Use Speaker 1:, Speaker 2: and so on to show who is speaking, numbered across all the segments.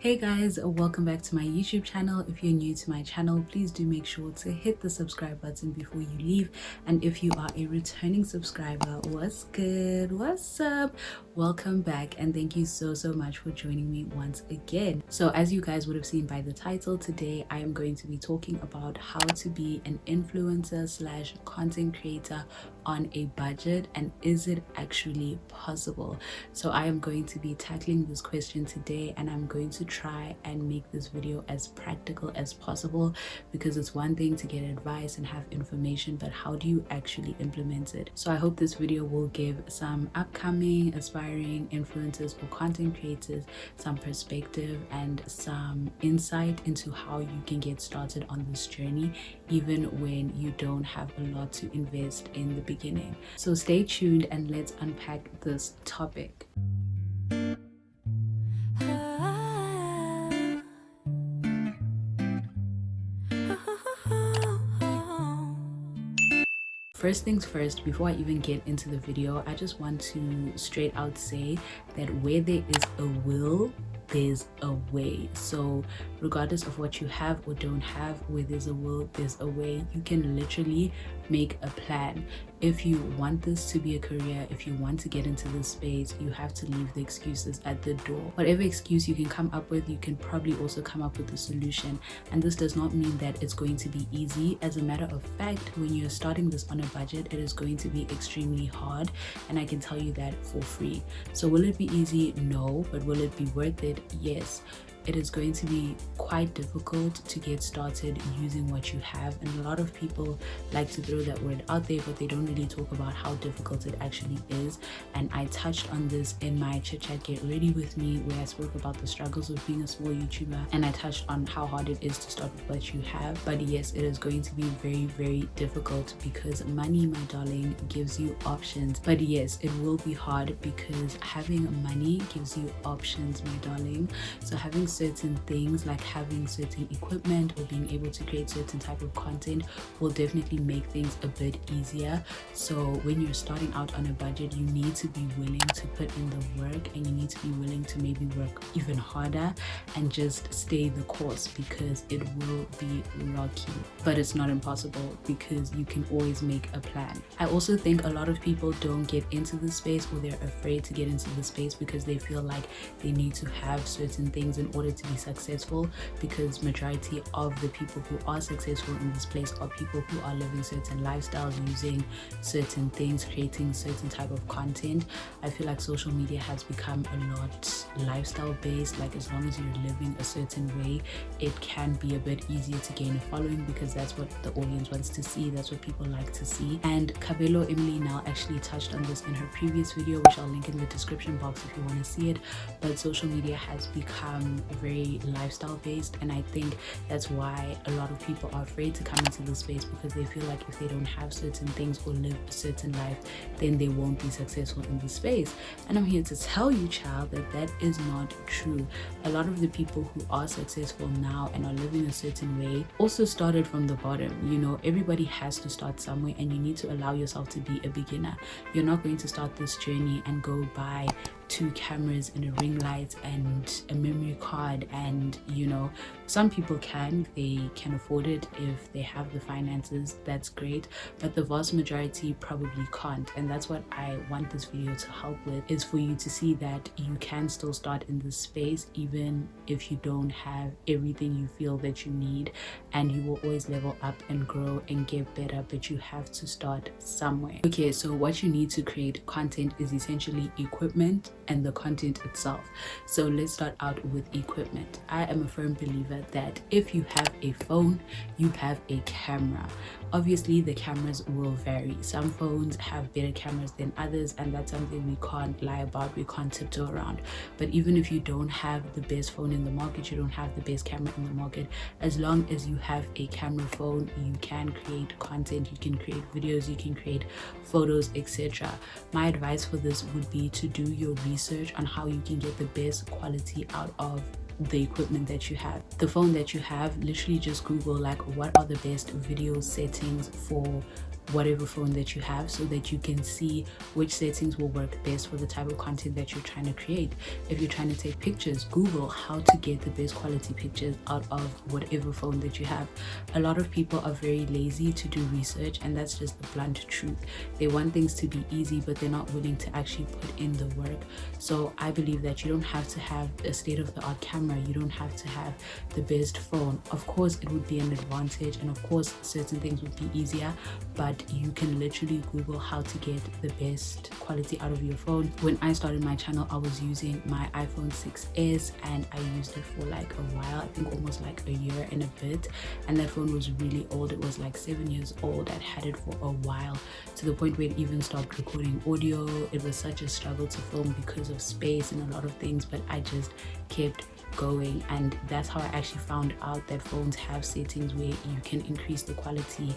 Speaker 1: Hey guys, welcome back to my YouTube channel. If you're new to my channel, please do make sure to hit the subscribe button before you leave. And if you are a returning subscriber, what's good? What's up? Welcome back, and thank you so much for joining me once again. So as you guys would have seen by the title, today I am going to be talking about how to be an influencer slash content creator on a budget, and is it actually possible? So I am going to be tackling this question today, and I'm going to try and make this video as practical as possible, because it's one thing to get advice and have information, but how do you actually implement it? So I hope this video will give some upcoming aspiring influencers or content creators some perspective and some insight into how you can get started on this journey even when you don't have a lot to invest in the beginning. So stay tuned and let's unpack this topic. First things first, before I even get into the video, I just want to straight out say that where there is a will, there's a way. So regardless of what you have or don't have, where there's a will, there's a way. You can literally make a plan. If you want this to be a career, if you want to get into this space, you have to leave the excuses at the door. Whatever excuse you can come up with, you can probably also come up with a solution. And this does not mean that it's going to be easy. As a matter of fact, when you're starting this on a budget, it is going to be extremely hard, and I can tell you that for free. So will it be easy? No. But will it be worth it? Yes. It is going to be quite difficult to get started using what you have, and a lot of people like to throw that word out there, but they don't really talk about how difficult it actually is. And I touched on this in my chit chat Get Ready With Me, where I spoke about the struggles of being a small YouTuber, and I touched on how hard it is to start with what you have. But yes, it is going to be very difficult, because money, my darling, gives you options. But yes, it will be hard, because having money gives you options, my darling. So having certain things like having certain equipment or being able to create certain type of content will definitely make things a bit easier. So when you're starting out on a budget, you need to be willing to put in the work, and you need to be willing to maybe work even harder and just stay the course, because it will be rocky. But it's not impossible, because you can always make a plan. I also think a lot of people don't get into this space, or they're afraid to get into the space because they feel like they need to have certain things in order to be successful, because majority of the people who are successful in this place are people who are living certain lifestyles, using certain things, creating certain type of content. I feel like social media has become a lot lifestyle based. Like, as long as you're living a certain way, it can be a bit easier to gain a following, because that's what the audience wants to see, that's what people like to see. And Cabello Emily now actually touched on this in her previous video, which I'll link in the description box if you want to see it. But social media has become very lifestyle based, and I think that's why a lot of people are afraid to come into this space, because they feel like if they don't have certain things or live a certain life, then they won't be successful in this space. And I'm here to tell you, child, that that is not true. A lot of the people who are successful now and are living a certain way also started from the bottom. You know, everybody has to start somewhere, and you need to allow yourself to be a beginner. You're not going to start this journey and go buy 2 cameras and a ring light and a memory card, and you know, some people can, they can afford it if they have the finances, that's great, but the vast majority probably can't. And that's what I want this video to help with, is for you to see that you can still start in this space even if you don't have everything you feel that you need, and you will always level up and grow and get better, but you have to start somewhere. Okay, so what you need to create content is essentially equipment and the content itself. So let's start out with equipment. I am a firm believer that if you have a phone, you have a camera. Obviously the cameras will vary. Some phones have better cameras than others, and that's something we can't lie about, we can't tiptoe around. But even if you don't have the best phone in the market, you don't have the best camera in the market, as long as you have a camera phone, you can create content, you can create videos, you can create photos, etc. My advice for this would be to do your research on how you can get the best quality out of the equipment that you have. The phone that you have, literally just Google like what are the best video settings for whatever phone that you have, so that you can see which settings will work best for the type of content that you're trying to create. If you're trying to take pictures, Google how to get the best quality pictures out of whatever phone that you have. A lot of people are very lazy to do research, and that's just the blunt truth. They want things to be easy, but they're not willing to actually put in the work. So I believe that you don't have to have a state-of-the-art camera, you don't have to have the best phone. Of course it would be an advantage, and of course certain things would be easier, but you can literally Google how to get the best quality out of your phone. When I started my channel, I was using my iPhone 6s, and I used it for like a while, I think almost like a year and a bit, and that phone was really old. It was like 7 years old. I'd had it for a while, to the point where it even stopped recording audio. It was such a struggle to film because of space and a lot of things, but I just kept going, and that's how I actually found out that phones have settings where you can increase the quality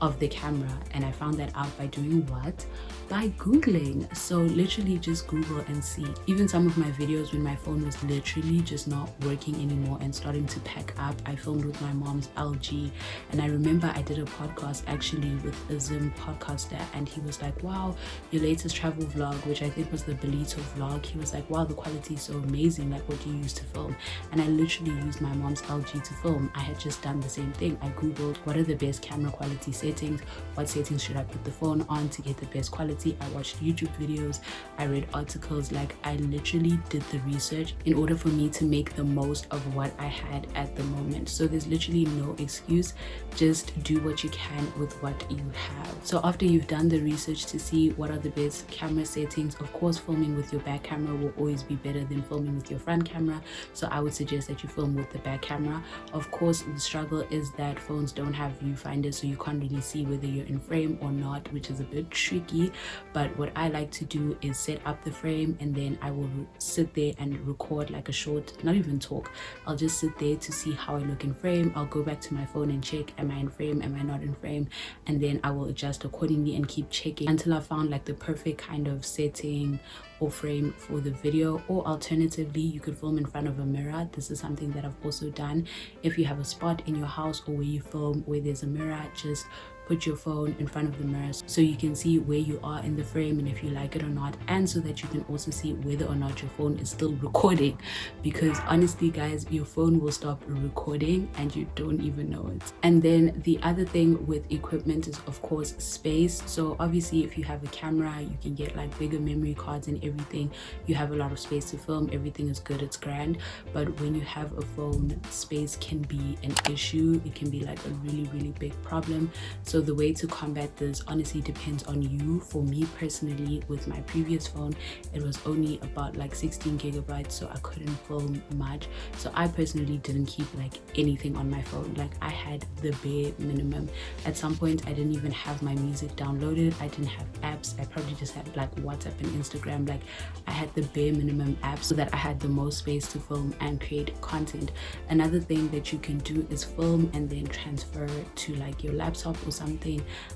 Speaker 1: of the camera. And I found that out by doing what? By Googling. So literally just Google and see. Even some of my videos when my phone was literally just not working anymore and starting to pack up, I filmed with my mom's LG. And I remember I did a podcast actually with a Zim podcaster, and he was like, wow, your latest travel vlog, which I think was the Belito vlog, he was like, wow, the quality is so amazing, like what do you use to film? And I literally used my mom's LG to film. I had just done the same thing. I Googled what are the best camera quality settings, what settings should I put the phone on to get the best quality. I watched YouTube videos, I read articles, like I literally did the research in order for me to make the most of what I had at the moment. So there's literally no excuse, just do what you can with what you have. So after you've done the research to see what are the best camera settings, of course filming with your back camera will always be better than filming with your front camera, so I would suggest that you film with the back camera. Of course the struggle is that phones don't have viewfinders, so you can't really see whether you're in frame or not, which is a bit tricky. But what I like to do is set up the frame, and then I will sit there and record like a short, not even talk, I'll just sit there to see how I look in frame. I'll go back to my phone and check, am I in frame, am I not in frame, and then I will adjust accordingly and keep checking until I found like the perfect kind of setting or frame for the video. Or alternatively, you could film in front of a mirror. This is something that I've also done. If you have a spot in your house or where you film where there's a mirror, just put your phone in front of the mirror so you can see where you are in the frame and if you like it or not, and so that you can also see whether or not your phone is still recording. Because honestly guys, your phone will stop recording and you don't even know it. And then the other thing with equipment is of course space. So obviously if you have a camera, you can get like bigger memory cards and everything, you have a lot of space to film, everything is good, it's grand. But when you have a phone, space can be an issue. It can be like a really big problem. So the way to combat this honestly depends on you. For me personally, with my previous phone, it was only about like 16 gigabytes, so I couldn't film much. So I personally didn't keep like anything on my phone. Like I had the bare minimum. At some point I didn't even have my music downloaded, I didn't have apps, I probably just had like WhatsApp and Instagram. Like I had the bare minimum apps so that I had the most space to film and create content. Another thing that you can do is film and then transfer to like your laptop or something.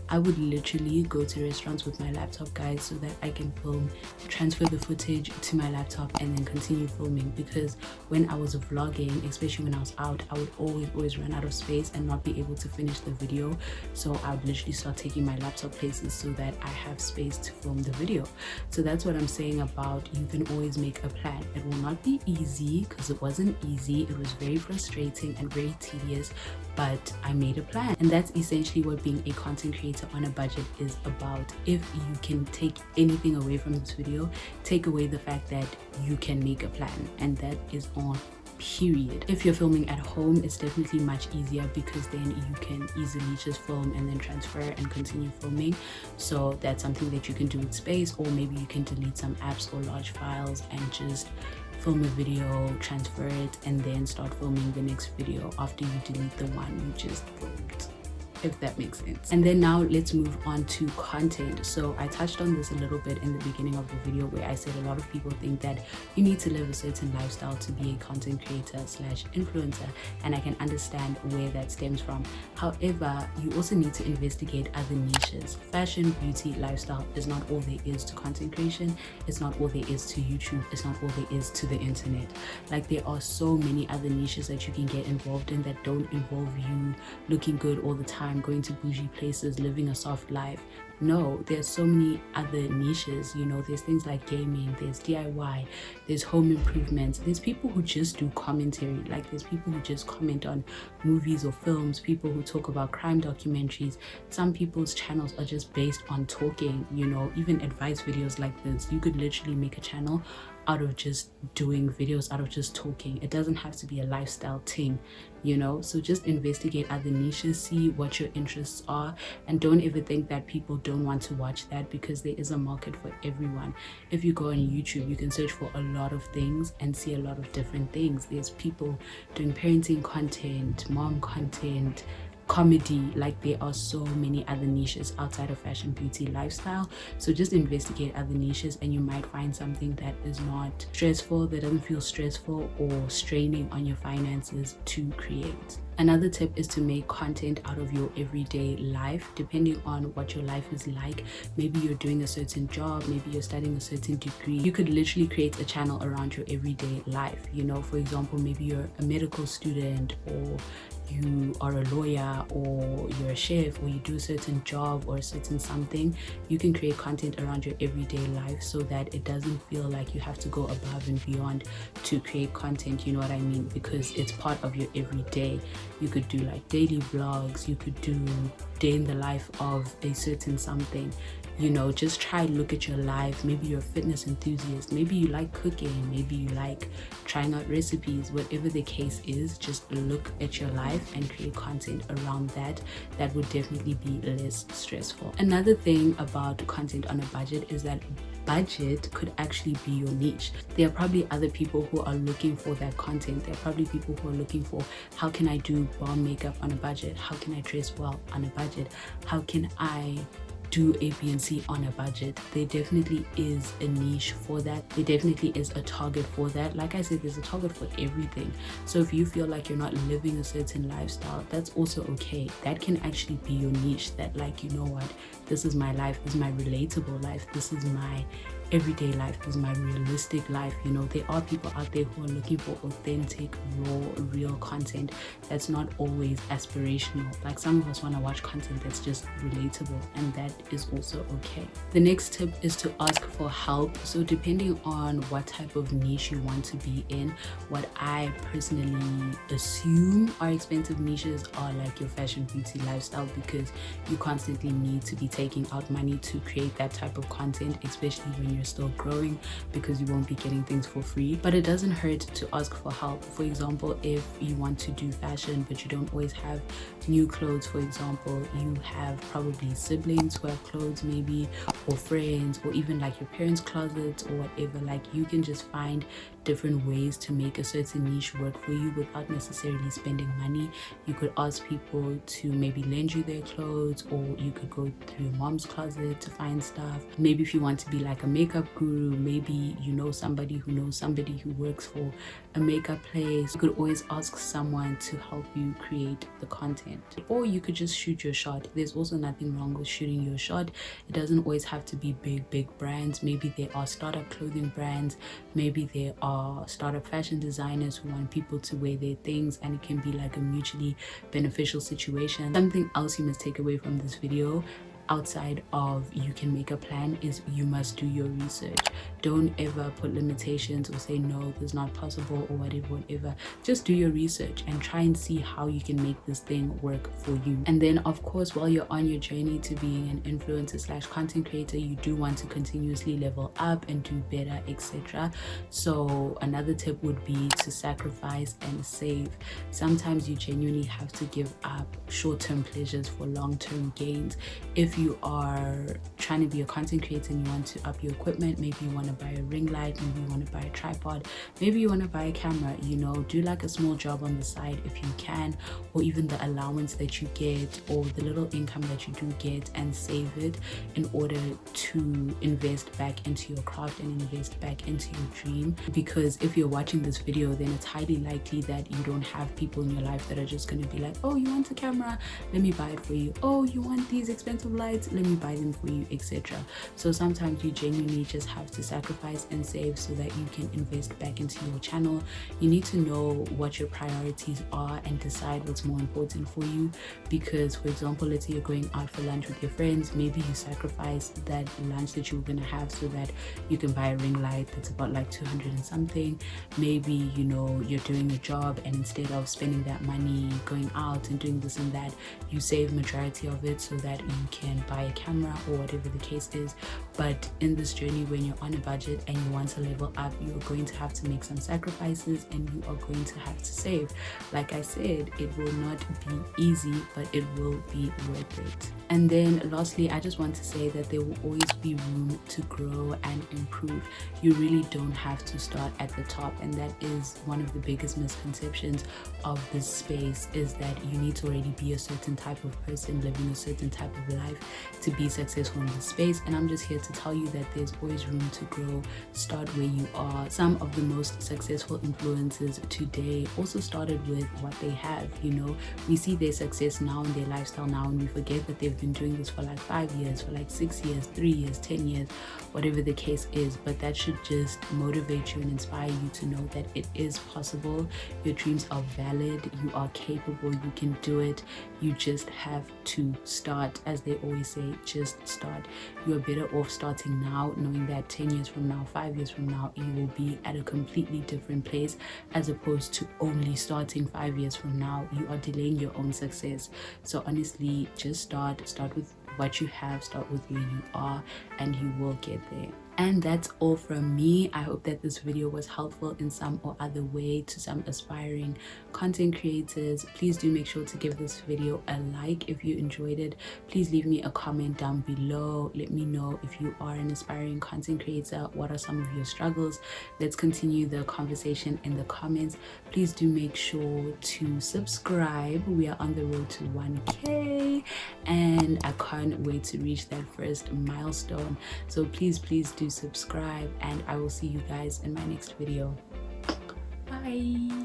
Speaker 1: I would literally go to restaurants with my laptop, guys, so that I can film, transfer the footage to my laptop and then continue filming. Because when I was vlogging, especially when I was out, I would always run out of space and not be able to finish the video. So I would literally start taking my laptop places so that I have space to film the video. So that's what I'm saying about you can always make a plan. It will not be easy, because it wasn't easy. It was very frustrating and very tedious, but I made a plan. And that's essentially what being a content creator on a budget is about. If you can take anything away from this video, take away the fact that you can make a plan, and that is on period. If you're filming at home, it's definitely much easier, because then you can easily just film and then transfer and continue filming. So that's something that you can do with space, or maybe you can delete some apps or large files and just film a video, transfer it, and then start filming the next video after you delete the one you just filmed, if that makes sense. And then now let's move on to content. So I touched on this a little bit in the beginning of the video, where I said a lot of people think that you need to live a certain lifestyle to be a content creator slash influencer, and I can understand where that stems from. However, you also need to investigate other niches. Fashion, beauty, lifestyle is not all there is to content creation. It's not all there is to YouTube. It's not all there is to the internet. Like there are so many other niches that you can get involved in that don't involve you looking good all the time, I'm going to bougie places, living a soft life. No, there's so many other niches, you know. There's things like gaming, there's DIY, there's home improvements, there's people who just do commentary, like there's people who just comment on movies or films, people who talk about crime documentaries. Some people's channels are just based on talking, you know, even advice videos like this. You could literally make a channel out of just doing videos, out of just talking. It doesn't have to be a lifestyle thing, you know. So just investigate other niches, see what your interests are, and don't ever think that people don't want to watch that, because there is a market for everyone. If you go on YouTube, you can search for a lot of things and see a lot of different things. There's people doing parenting content, mom content, comedy. Like there are so many other niches outside of fashion, beauty, lifestyle. So just investigate other niches and you might find something that is not stressful, that doesn't feel stressful or straining on your finances to create. Another tip is to make content out of your everyday life, depending on what your life is like. Maybe you're doing a certain job, maybe you're studying a certain degree. You could literally create a channel around your everyday life, you know. For example, maybe you're a medical student, or you are a lawyer, or you're a chef, or you do a certain job or a certain something. You can create content around your everyday life so that it doesn't feel like you have to go above and beyond to create content, you know what I mean, because it's part of your everyday. You could do like daily vlogs, you could do day in the life of a certain something, you know. Just try look at your life. Maybe you're a fitness enthusiast, maybe you like cooking, maybe you like trying out recipes. Whatever the case is, just look at your life and create content around that. That would definitely be less stressful. Another thing about content on a budget is that budget could actually be your niche. There are probably other people who are looking for that content. There are probably people who are looking for, how can I do bomb makeup on a budget? How can I dress well on a budget? How can I do A, B, and C on a budget? There definitely is a niche for that. There definitely is a target for that. Like I said, there's a target for everything. So if you feel like you're not living a certain lifestyle, that's also okay. That can actually be your niche, that like, you know what, this is my life, this is my relatable life, this is my everyday life, this is my realistic life. You know, there are people out there who are looking for authentic, raw, real content that's not always aspirational. Like some of us want to watch content that's just relatable, and that is also okay. The next tip is to ask for help. So depending on what type of niche you want to be in, what I personally assume are expensive niches are like your fashion, beauty, lifestyle, because you constantly need to be taking out money to create that type of content, especially when you're still growing, because you won't be getting things for free. But it doesn't hurt to ask for help. For example, if you want to do fashion but you don't always have new clothes, for example, you have probably siblings who have clothes maybe, or friends, or even like your parents' closets or whatever. Like you can just find different ways to make a certain niche work for you without necessarily spending money. You could ask people to maybe lend you their clothes, or you could go through your mom's closet to find stuff. Maybe if you want to be like a makeup guru, maybe you know somebody who works for a makeup place. You could always ask someone to help you create the content, or you could just shoot your shot. There's also nothing wrong with shooting your shot. It doesn't always have to be big brands. Maybe there are startup clothing brands, maybe there are startup fashion designers who want people to wear their things, and it can be like a mutually beneficial situation. Something else you must take away from this video, outside of you can make a plan, is you must do your research. Don't ever put limitations or say no, this is not possible, or whatever. Just do your research and try and see how you can make this thing work for you. And then of course, while you're on your journey to being an influencer / content creator, you do want to continuously level up and do better, etc. So another tip would be to sacrifice and save. Sometimes you genuinely have to give up short-term pleasures for long-term gains. If you are trying to be a content creator and you want to up your equipment, maybe you want to buy a ring light, maybe you want to buy a tripod, maybe you want to buy a camera, you know, do like a small job on the side if you can, or even the allowance that you get or the little income that you do get, and save it in order to invest back into your craft and invest back into your dream. Because if you're watching this video, then it's highly likely that you don't have people in your life that are just going to be like, oh, you want a camera, let me buy it for you. Oh, you want these expensive lights, let me buy them for you, etc. So sometimes you genuinely just have to sacrifice and save so that you can invest back into your channel. You need to know what your priorities are and decide what's more important for you, because for example, let's say you're going out for lunch with your friends, maybe you sacrifice that lunch that you were going to have so that you can buy a ring light that's about like 200 and something. Maybe, you know, you're doing a job and instead of spending that money going out and doing this and that, you save majority of it so that you can buy a camera or whatever the case is. But in this journey, when you're on a budget and you want to level up, you're going to have to make some sacrifices and you are going to have to save. Like I said, it will not be easy, but it will be worth it. And then lastly, I just want to say that there will always be room to grow and improve. You really don't have to start at the top, and that is one of the biggest misconceptions of this space, is that you need to already be a certain type of person living a certain type of life to be successful in this space. And I'm just here to tell you that there's always room to grow. Start where you are. Some of the most successful influencers today also started with what they have. You know, we see their success now and their lifestyle now, and we forget that they've been doing this for like 5 years, for like 6 years, 3 years, 10 years, whatever the case is. But that should just motivate you and inspire you to know that it is possible. Your dreams are valid, you are capable, you can do it. You just have to start. As they always say, just start. You are better off starting now, knowing that 10 years from now, 5 years from now, you will be at a completely different place, as opposed to only starting 5 years from now. You are delaying your own success. So honestly, just start with what you have, start with where you are, and you will get there. And that's all from me. I hope that this video was helpful in some or other way to some aspiring content creators. Please do make sure to give this video a like if you enjoyed it. Please leave me a comment down below. Let me know if you are an aspiring content creator. What are some of your struggles? Let's continue the conversation in the comments. Please do make sure to subscribe. We are on the road to 1K and I can't wait to reach that first milestone. So please do subscribe, and I will see you guys in my next video. Bye.